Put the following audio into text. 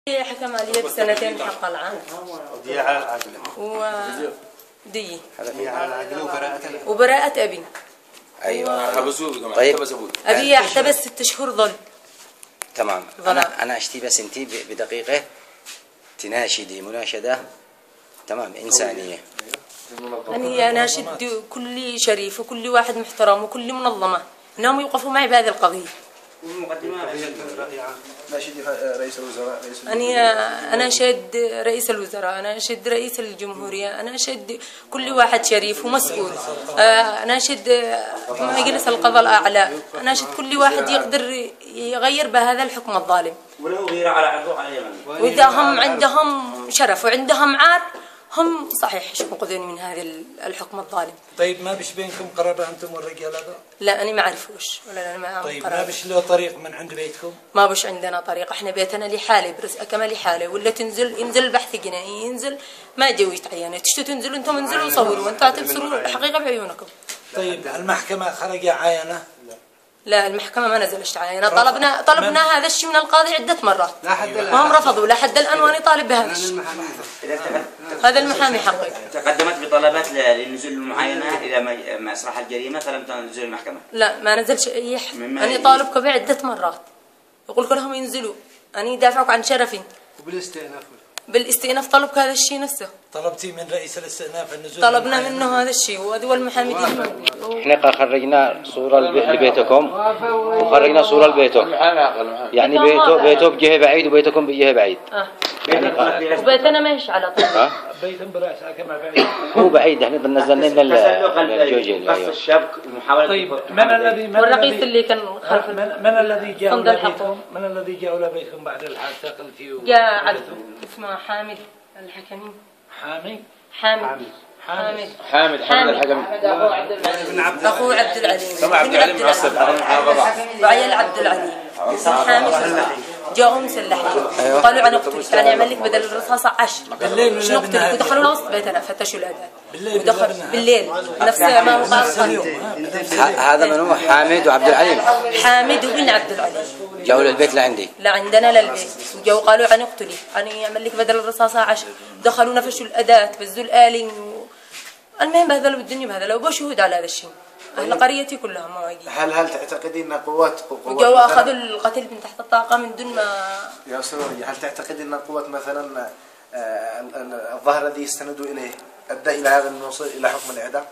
حكم علي بسنتين حق العام ودية على العقل ودية على العقل وبراءة أبي. ايوه حبسوه. طيب أبي يحتبس 6 شهور ظلم. تمام. انا اشتي بس انتي بدقيقه تناشدي مناشده تمام انسانيه. أنا أناشد كل شريف وكل واحد محترم وكل منظمة إنهم يوقفوا معي بهذه القضية. ناشدي رئيس الوزراء أنا أناشد رئيس الوزراء، أنا أناشد رئيس الجمهورية، أنا أناشد كل واحد شريف ومسؤول، أنا أناشد مجلس القضاء الأعلى، أنا أناشد كل واحد يقدر يغير بهذا الحكم الظالم. ولو غير على عقله علينا. وإذا هم عندهم شرف وعندهم عار هم صحيح ينقذون من هذا الحكم الظالم. طيب ما بش بينكم قرابة أنتم والرجال هذا؟ لا أنا ما أعرفوش ولا أنا ما طيب ما بش له طريق من عند بيتكم؟ ما بش عندنا طريق، احنا بيتنا لحاله برزقه كما لحاله، ولا ينزل البحث الجنائي ينزل ما جو يتعين، تشتوا تنزلوا انتم انزلوا وصوروا وانتم تبصروا الحقيقة بعيونكم. طيب المحكمة خرج عاينة؟ لا المحكمة ما نزلت عاينة، طلبنا هذا الشيء من القاضي عدة مرات وهم رفضوا لحد الآن وأنا طالب بهذا الشيء. هذا المحامي حقي تقدمت بطلبات لنزول المعاينة إلى مسرح الجريمة فلم تنزل المحكمة؟ لا ما نزلش أي حد، أنا طالبك بعدة مرات يقول لهم ينزلوا، أنا دافعك عن شرفي. بالاستئناف طلبك هذا الشيء نفسه. طلبتي من رئيس الاستئناف النزول؟ طلبنا منه هذا الشيء وهذا المحامي احنا خرجنا صورة لبيتكم وخرجنا صورة لبيته، يعني بيته بجهة بعيد وبيتكم بجهة بعيد. وبيتنا ما هيش على طول. بيتهم براس كما بعيد. هو بعيد، احنا بنزلنا من الجوجل. الشبك ومحاولة. طيب والرئيس اللي كان خلف من الذي جاء إلى بيتكم؟ من الذي جاء إلى بيتكم بعد الحادثة قلتي؟ جاء عبد اسمه حامد الحكمي. حامد الحكمي. أخو عبد العليم. طبعا عبد العليم معصب وعيال عبد العليم. حامد جاءوا مسلحين وقالوا أنا قتلت، يعني أعمل لك بدل الرصاصة 10. شنو قتلت؟ ودخلونا وسط بيتنا فتشوا الأداء. بالليل نفس ما هو قال. هذا من هو حامد وعبد العليم؟ حامد وابن عبد العليم. جاوا للبيت لعندي؟ لا عندنا للبيت، وجاوا قالوا أنا اقتلي، أنا أعمل لك بدل الرصاصة 10. دخلونا فشوا الأداة بزوا الآلي المهم بهذلوا بالدنيا بهذا لو شهود على هذا الشيء. أهل قريتي كلهم مواقيت. هل تعتقدين أن قوات وجوا أخذوا القتل من تحت الطاقة من دون ما يا سوري، هل تعتقدين أن قوات مثلا الظهر الذي يستندوا إليه أدى إلى هذا الوصول إلى حكم الإعدام؟